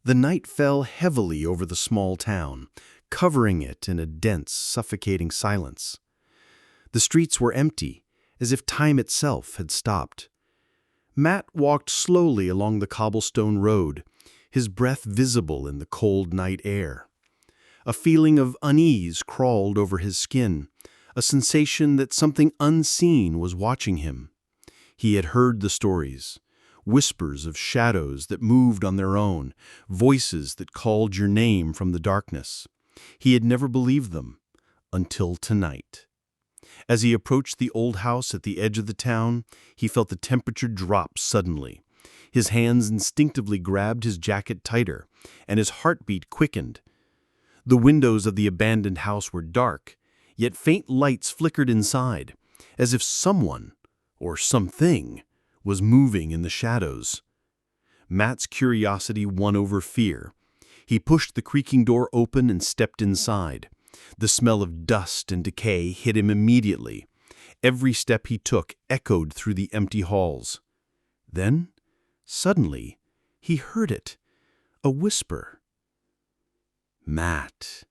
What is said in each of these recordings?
The night fell heavily over the small town, covering it in a dense, suffocating silence. The streets were empty, as if time itself had stopped. Matt walked slowly along the cobblestone road, his breath visible in the cold night air. A feeling of unease crawled over his skin, a sensation that something unseen was watching him. He had heard the stories, whispers of shadows that moved on their own, voices that called your name from the darkness. He had never believed them, until tonight. As he approached the old house at the edge of the town, he felt the temperature drop suddenly. His hands instinctively grabbed his jacket tighter, and his heartbeat quickened. The windows of the abandoned house were dark, yet faint lights flickered inside, as if someone, or something, was moving in the shadows. Matt's curiosity won over fear. He pushed the creaking door open and stepped inside. The smell of dust and decay hit him immediately. Every step he took echoed through the empty halls. Then, suddenly, he heard it, a whisper. Matt.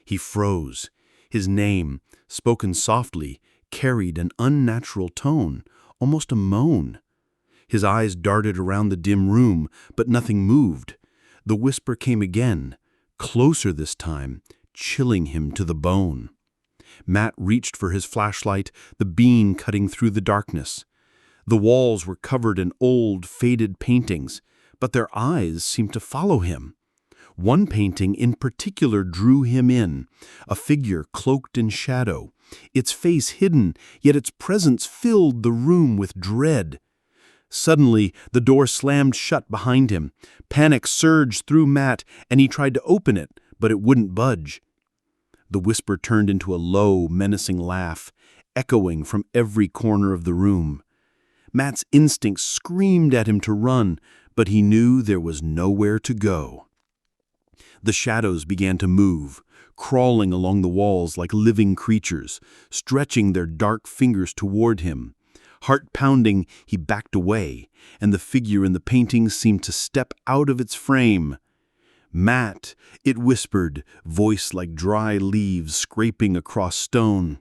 He froze. His name, spoken softly, carried an unnatural tone, almost a moan. His eyes darted around the dim room, but nothing moved. The whisper came again, closer this time, chilling him to the bone. Matt reached for his flashlight, the beam cutting through the darkness. The walls were covered in old, faded paintings, but their eyes seemed to follow him. One painting in particular drew him in, a figure cloaked in shadow, its face hidden, yet its presence filled the room with dread. Suddenly, the door slammed shut behind him. Panic surged through Matt, and he tried to open it, but it wouldn't budge. The whisper turned into a low, menacing laugh, echoing from every corner of the room. Matt's instincts screamed at him to run, but he knew there was nowhere to go. The shadows began to move, crawling along the walls like living creatures, stretching their dark fingers toward him. Heart pounding, he backed away, and the figure in the painting seemed to step out of its frame. Matt, it whispered, voice like dry leaves scraping across stone.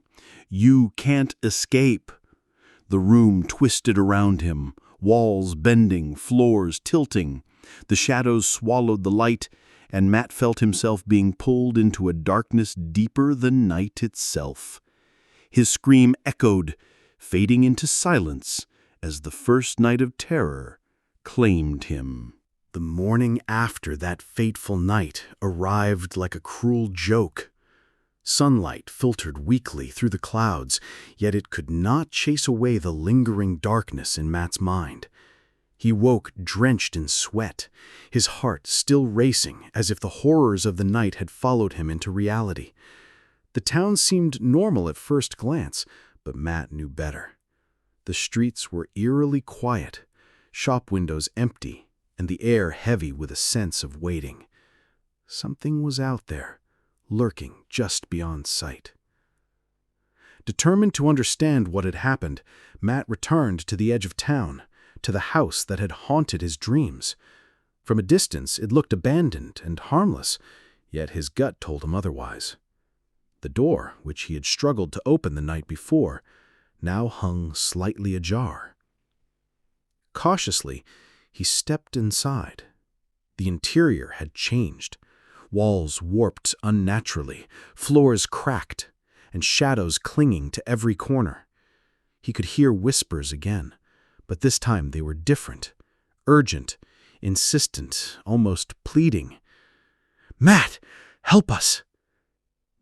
You can't escape. The room twisted around him, walls bending, floors tilting. The shadows swallowed the light, and Matt felt himself being pulled into a darkness deeper than night itself. His scream echoed, fading into silence as the first night of terror claimed him. The morning after that fateful night arrived like a cruel joke. Sunlight filtered weakly through the clouds, yet it could not chase away the lingering darkness in Matt's mind. He woke drenched in sweat, his heart still racing as if the horrors of the night had followed him into reality. The town seemed normal at first glance, but Matt knew better. The streets were eerily quiet, shop windows empty, and the air heavy with a sense of waiting. Something was out there, lurking just beyond sight. Determined to understand what had happened, Matt returned to the edge of town, to the house that had haunted his dreams. From a distance, it looked abandoned and harmless, yet his gut told him otherwise. The door, which he had struggled to open the night before, now hung slightly ajar. Cautiously, he stepped inside. The interior had changed. Walls warped unnaturally, floors cracked, and shadows clinging to every corner. He could hear whispers again, but this time they were different, urgent, insistent, almost pleading. "Matt, help us!"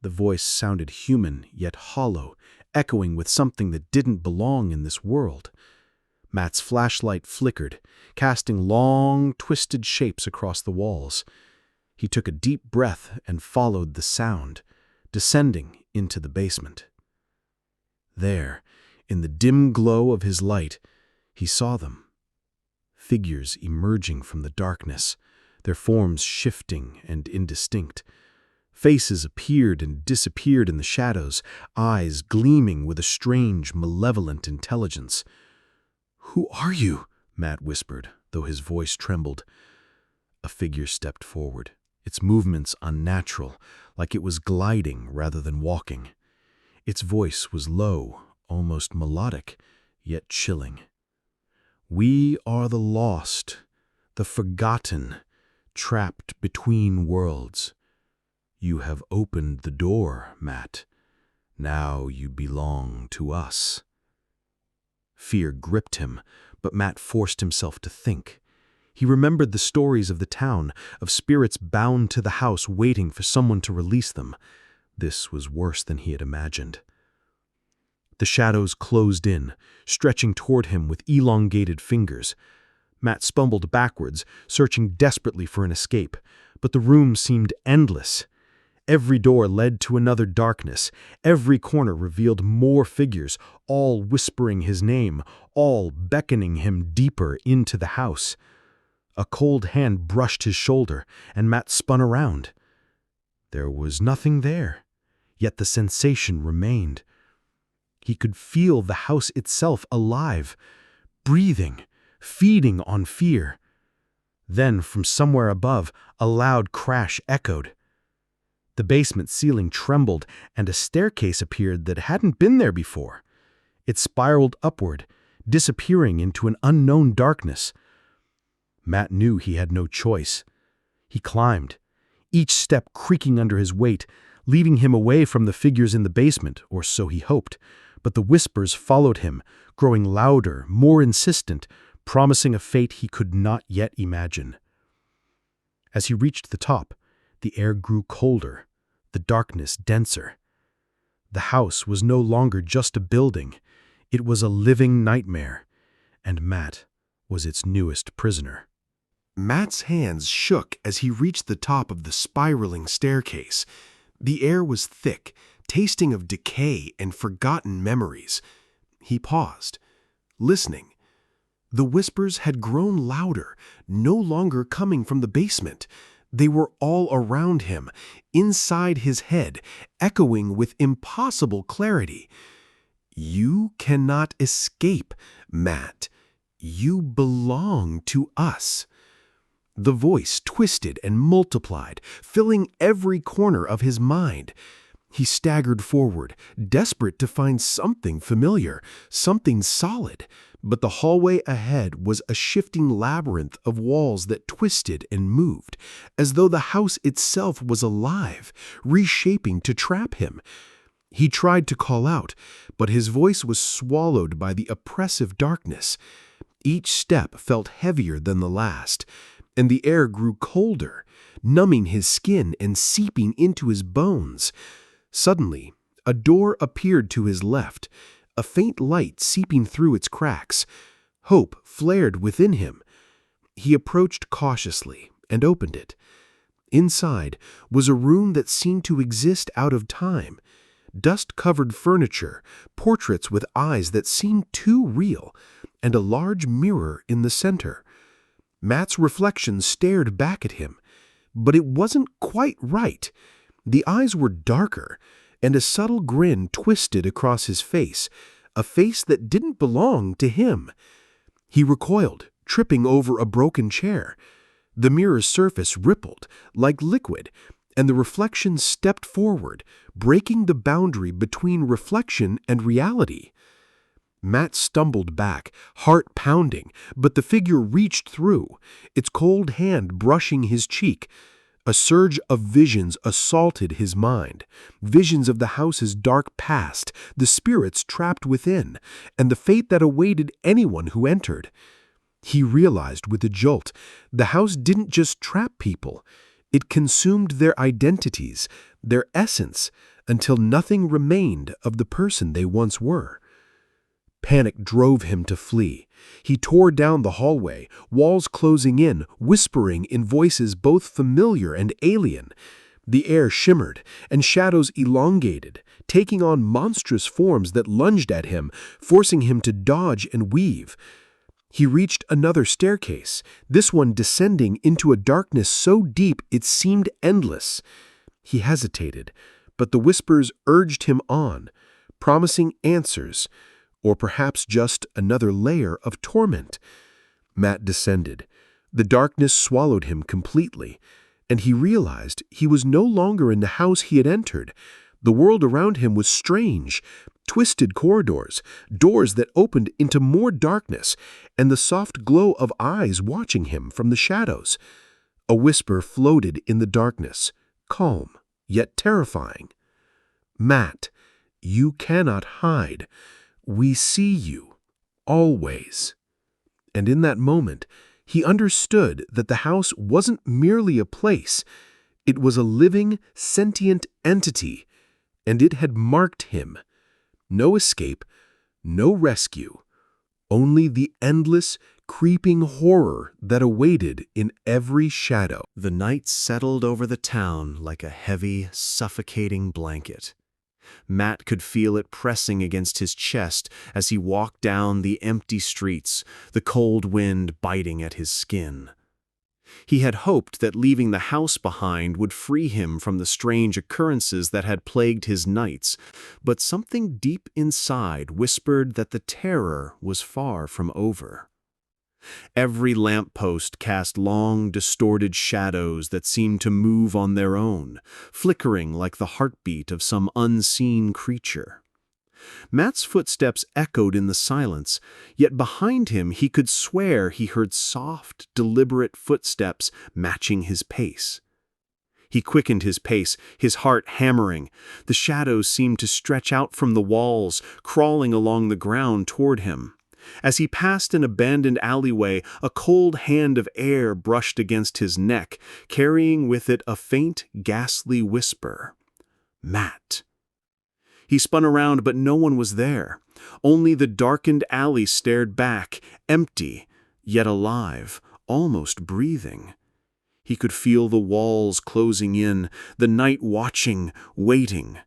The voice sounded human, yet hollow, echoing with something that didn't belong in this world. Matt's flashlight flickered, casting long, twisted shapes across the walls. He took a deep breath and followed the sound, descending into the basement. There, in the dim glow of his light, he saw them. Figures emerging from the darkness, their forms shifting and indistinct. Faces appeared and disappeared in the shadows, eyes gleaming with a strange, malevolent intelligence. "Who are you?" Matt whispered, though his voice trembled. A figure stepped forward, its movements unnatural, like it was gliding rather than walking. Its voice was low, almost melodic, yet chilling. "We are the lost, the forgotten, trapped between worlds. You have opened the door, Matt. Now you belong to us." Fear gripped him, but Matt forced himself to think. He remembered the stories of the town, of spirits bound to the house waiting for someone to release them. This was worse than he had imagined. The shadows closed in, stretching toward him with elongated fingers. Matt stumbled backwards, searching desperately for an escape, but the room seemed endless. Every door led to another darkness. Every corner revealed more figures, all whispering his name, all beckoning him deeper into the house. A cold hand brushed his shoulder, and Matt spun around. There was nothing there, yet the sensation remained. He could feel the house itself alive, breathing, feeding on fear. Then, from somewhere above, a loud crash echoed. The basement ceiling trembled, and a staircase appeared that hadn't been there before. It spiraled upward, disappearing into an unknown darkness. Matt knew he had no choice. He climbed, each step creaking under his weight, leading him away from the figures in the basement, or so he hoped. But the whispers followed him, growing louder, more insistent, promising a fate he could not yet imagine. As he reached the top, the air grew colder, the darkness denser. The house was no longer just a building. It was a living nightmare, and Matt was its newest prisoner. Matt's hands shook as he reached the top of the spiraling staircase. The air was thick, tasting of decay and forgotten memories. He paused, listening. The whispers had grown louder, no longer coming from the basement. They were all around him, inside his head, echoing with impossible clarity. "You cannot escape, Matt. You belong to us." The voice twisted and multiplied, filling every corner of his mind. He staggered forward, desperate to find something familiar, something solid. But the hallway ahead was a shifting labyrinth of walls that twisted and moved, as though the house itself was alive, reshaping to trap him. He tried to call out, but his voice was swallowed by the oppressive darkness. Each step felt heavier than the last, and the air grew colder, numbing his skin and seeping into his bones. Suddenly, a door appeared to his left, a faint light seeping through its cracks. Hope flared within him. He approached cautiously and opened it. Inside was a room that seemed to exist out of time. Dust-covered furniture, portraits with eyes that seemed too real, and a large mirror in the center. Matt's reflection stared back at him, but it wasn't quite right. The eyes were darker, and a subtle grin twisted across his face, a face that didn't belong to him. He recoiled, tripping over a broken chair. The mirror's surface rippled, like liquid, and the reflection stepped forward, breaking the boundary between reflection and reality. Matt stumbled back, heart pounding, but the figure reached through, its cold hand brushing his cheek. A surge of visions assaulted his mind, visions of the house's dark past, the spirits trapped within, and the fate that awaited anyone who entered. He realized with a jolt, the house didn't just trap people. It consumed their identities, their essence, until nothing remained of the person they once were. Panic drove him to flee. He tore down the hallway, walls closing in, whispering in voices both familiar and alien. The air shimmered, and shadows elongated, taking on monstrous forms that lunged at him, forcing him to dodge and weave. He reached another staircase, this one descending into a darkness so deep it seemed endless. He hesitated, but the whispers urged him on, promising answers, or perhaps just another layer of torment. Matt descended, The darkness swallowed him completely, and he realized he was no longer in the house he had entered. The world around him was strange, twisted corridors, doors that opened into more darkness, and the soft glow of eyes watching him from the shadows. A whisper floated in the darkness, calm, yet terrifying. "Matt, you cannot hide. We see you, always." And in that moment, he understood that the house wasn't merely a place. It was a living, sentient entity, and it had marked him. No escape, no rescue, only the endless, creeping horror that awaited in every shadow. The night settled over the town like a heavy, suffocating blanket. Matt could feel it pressing against his chest as he walked down the empty streets, the cold wind biting at his skin. He had hoped that leaving the house behind would free him from the strange occurrences that had plagued his nights, but something deep inside whispered that the terror was far from over. Every lamppost cast long, distorted shadows that seemed to move on their own, flickering like the heartbeat of some unseen creature. Matt's footsteps echoed in the silence, yet behind him he could swear he heard soft, deliberate footsteps matching his pace. He quickened his pace, his heart hammering. The shadows seemed to stretch out from the walls, crawling along the ground toward him. As he passed an abandoned alleyway, a cold hand of air brushed against his neck, carrying with it a faint, ghastly whisper. "Matt." He spun around, but no one was there. Only the darkened alley stared back, empty, yet alive, almost breathing. He could feel the walls closing in, the night watching, waiting.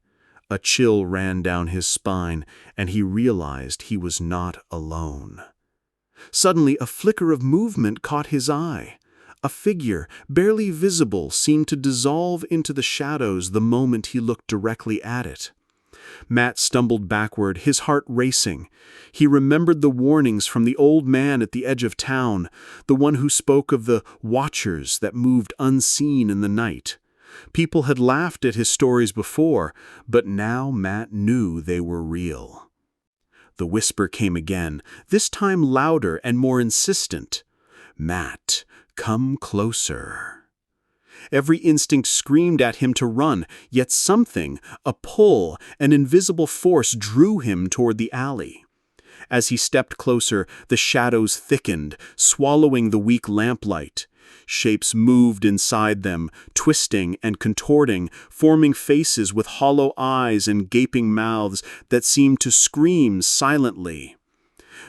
A chill ran down his spine, and he realized he was not alone. Suddenly, a flicker of movement caught his eye. A figure, barely visible, seemed to dissolve into the shadows the moment he looked directly at it. Matt stumbled backward, his heart racing. He remembered the warnings from the old man at the edge of town, the one who spoke of the watchers that moved unseen in the night. People had laughed at his stories before, but now Matt knew they were real. The whisper came again, this time louder and more insistent. "Matt, come closer." Every instinct screamed at him to run, yet something, a pull, an invisible force drew him toward the alley. As he stepped closer, the shadows thickened, swallowing the weak lamplight. Shapes moved inside them, twisting and contorting, forming faces with hollow eyes and gaping mouths that seemed to scream silently.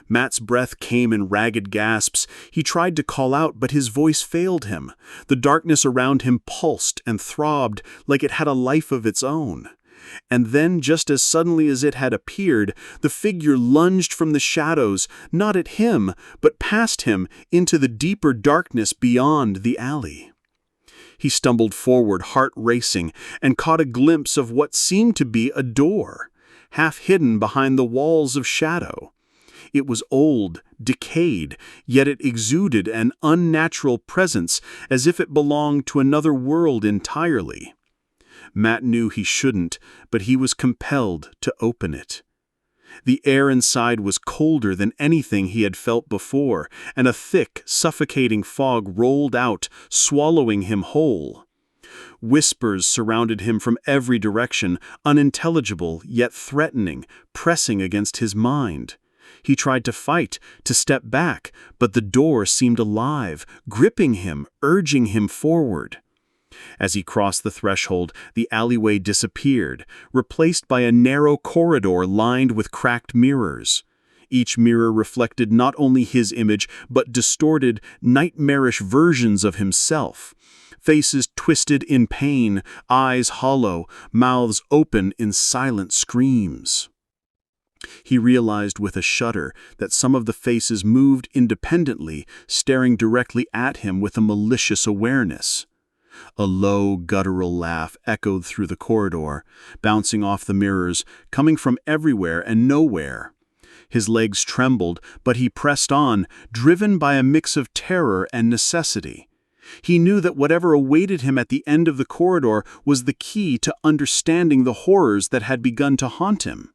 Matt's breath came in ragged gasps. He tried to call out, but his voice failed him. The darkness around him pulsed and throbbed like it had a life of its own. And then, just as suddenly as it had appeared, the figure lunged from the shadows, not at him, but past him, into the deeper darkness beyond the alley. He stumbled forward, heart racing, and caught a glimpse of what seemed to be a door, half hidden behind the walls of shadow. It was old, decayed, yet it exuded an unnatural presence, as if it belonged to another world entirely. Matt knew he shouldn't, but he was compelled to open it. The air inside was colder than anything he had felt before, and a thick, suffocating fog rolled out, swallowing him whole. Whispers surrounded him from every direction, unintelligible yet threatening, pressing against his mind. He tried to fight, to step back, but the door seemed alive, gripping him, urging him forward. As he crossed the threshold, the alleyway disappeared, replaced by a narrow corridor lined with cracked mirrors. Each mirror reflected not only his image, but distorted, nightmarish versions of himself. Faces twisted in pain, eyes hollow, mouths open in silent screams. He realized with a shudder that some of the faces moved independently, staring directly at him with a malicious awareness. A low, guttural laugh echoed through the corridor, bouncing off the mirrors, coming from everywhere and nowhere. His legs trembled, but he pressed on, driven by a mix of terror and necessity. He knew that whatever awaited him at the end of the corridor was the key to understanding the horrors that had begun to haunt him.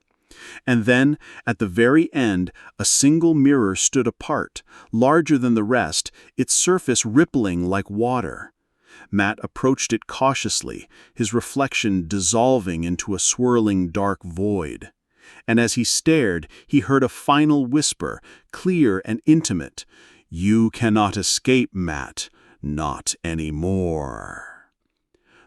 And then, at the very end, a single mirror stood apart, larger than the rest, its surface rippling like water. Matt approached it cautiously, his reflection dissolving into a swirling dark void. And as he stared, he heard a final whisper, clear and intimate. "You cannot escape, Matt. Not anymore."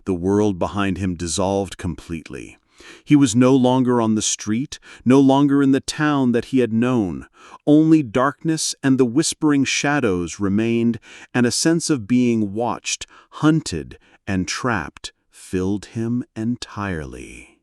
The world behind him dissolved completely. He was no longer on the street, no longer in the town that he had known. Only darkness and the whispering shadows remained, and a sense of being watched, hunted, and trapped filled him entirely.